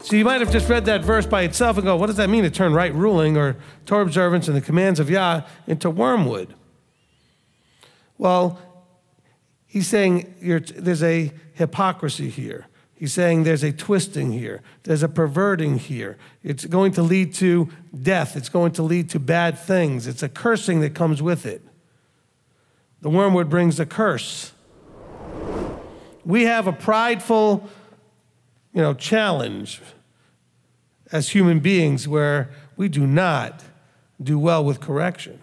So you might have just read that verse by itself and go, what does that mean to turn right ruling or Torah observance and the commands of Yah into wormwood? Well, he's saying there's a hypocrisy here. He's saying there's a twisting here. There's a perverting here. It's going to lead to death. It's going to lead to bad things. It's a cursing that comes with it. The wormwood brings a curse. We have a prideful, challenge as human beings where we do not do well with correction.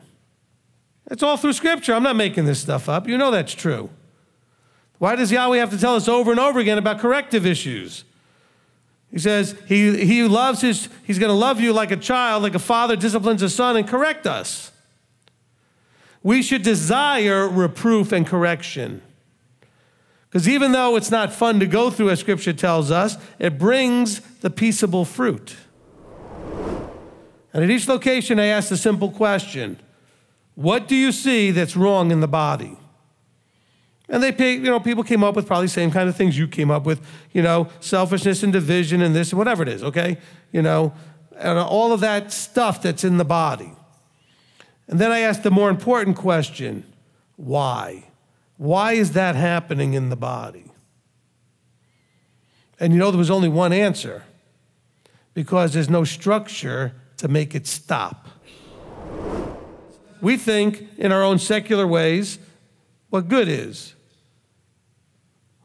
It's all through Scripture. I'm not making this stuff up. You know that's true. Why does Yahweh have to tell us over and over again about corrective issues? He says he loves he's going to love you like a child, like a father disciplines a son, and correct us. We should desire reproof and correction. Because even though it's not fun to go through, as Scripture tells us, it brings the peaceable fruit. And at each location, I ask the simple question, what do you see that's wrong in the body? And people came up with probably the same kind of things you came up with, selfishness and division and this and whatever it is, okay? And all of that stuff that's in the body. And then I ask the more important question, why? Why is that happening in the body? And there was only one answer. Because there's no structure to make it stop. We think in our own secular ways what good is.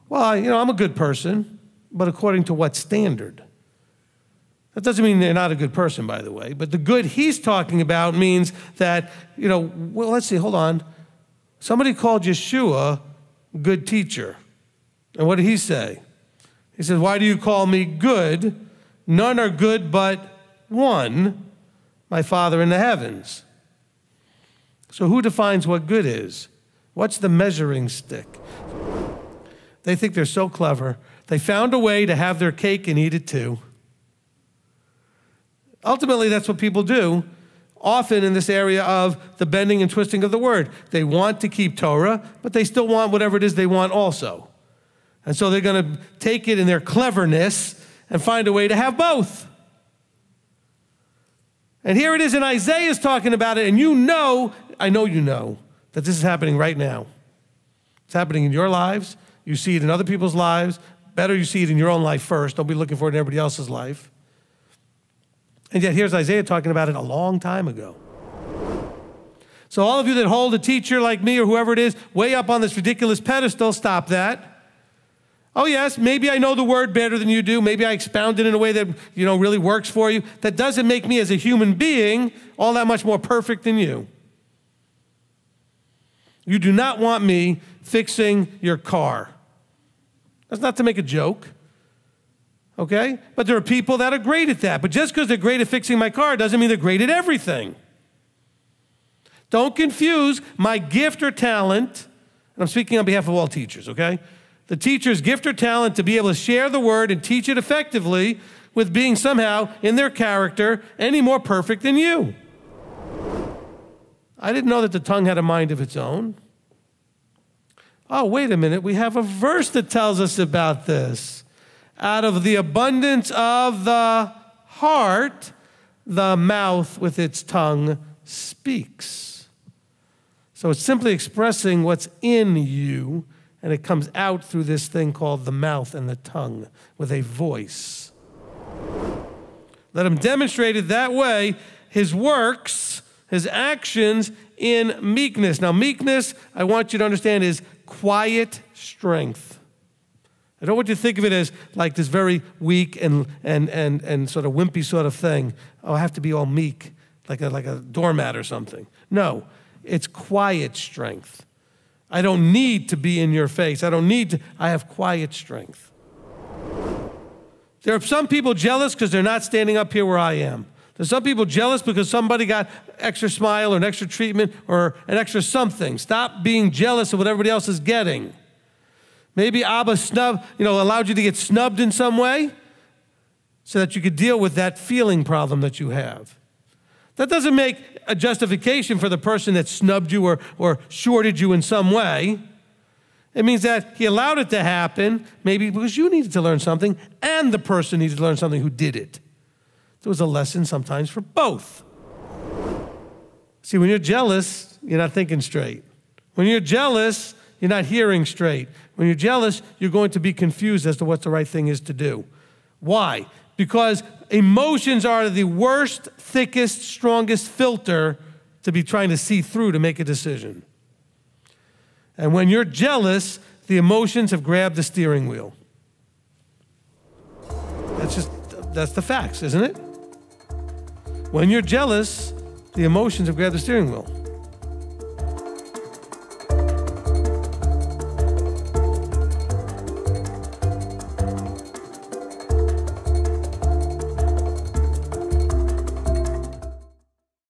Well, I'm a good person, but according to what standard? That doesn't mean they're not a good person, by the way. But the good he's talking about means that, well, let's see, hold on. Somebody called Yeshua good teacher. And what did he say? He said, why do you call me good? None are good but one, my Father in the heavens. So who defines what good is? What's the measuring stick? They think they're so clever. They found a way to have their cake and eat it too. Ultimately, that's what people do. Often in this area of the bending and twisting of the word. They want to keep Torah, but they still want whatever it is they want also. And so they're going to take it in their cleverness and find a way to have both. And here it is, and Isaiah's talking about it, and I know you know, that this is happening right now. It's happening in your lives. You see it in other people's lives. Better you see it in your own life first. Don't be looking for it in everybody else's life. And yet here's Isaiah talking about it a long time ago. So all of you that hold a teacher like me or whoever it is way up on this ridiculous pedestal, stop that. Oh yes, maybe I know the word better than you do. Maybe I expound it in a way that really works for you. That doesn't make me as a human being all that much more perfect than you. You do not want me fixing your car. That's not to make a joke. Okay? But there are people that are great at that. But just because they're great at fixing my car doesn't mean they're great at everything. Don't confuse my gift or talent, and I'm speaking on behalf of all teachers, okay? The teacher's gift or talent to be able to share the word and teach it effectively with being somehow, in their character, any more perfect than you. I didn't know that the tongue had a mind of its own. Oh, wait a minute. We have a verse that tells us about this. Out of the abundance of the heart, the mouth with its tongue speaks. So it's simply expressing what's in you, and it comes out through this thing called the mouth and the tongue with a voice. Let him demonstrate it that way, his works, his actions in meekness. Now, meekness, I want you to understand, is quiet strength. I don't want you to think of it as like this very weak and sort of wimpy sort of thing. Oh, I have to be all meek, like a doormat or something. No, it's quiet strength. I don't need to be in your face. I have quiet strength. There are some people jealous because they're not standing up here where I am. There's some people jealous because somebody got extra smile or an extra treatment or an extra something. Stop being jealous of what everybody else is getting. Maybe Abba allowed you to get snubbed in some way so that you could deal with that feeling problem that you have. That doesn't make a justification for the person that snubbed you or shorted you in some way. It means that he allowed it to happen, maybe because you needed to learn something and the person needed to learn something who did it. There was a lesson sometimes for both. See, when you're jealous, you're not thinking straight. When you're jealous, you're not hearing straight. When you're jealous, you're going to be confused as to what the right thing is to do. Why? Because emotions are the worst, thickest, strongest filter to be trying to see through to make a decision. And when you're jealous, the emotions have grabbed the steering wheel. That's the facts, isn't it? When you're jealous, the emotions have grabbed the steering wheel.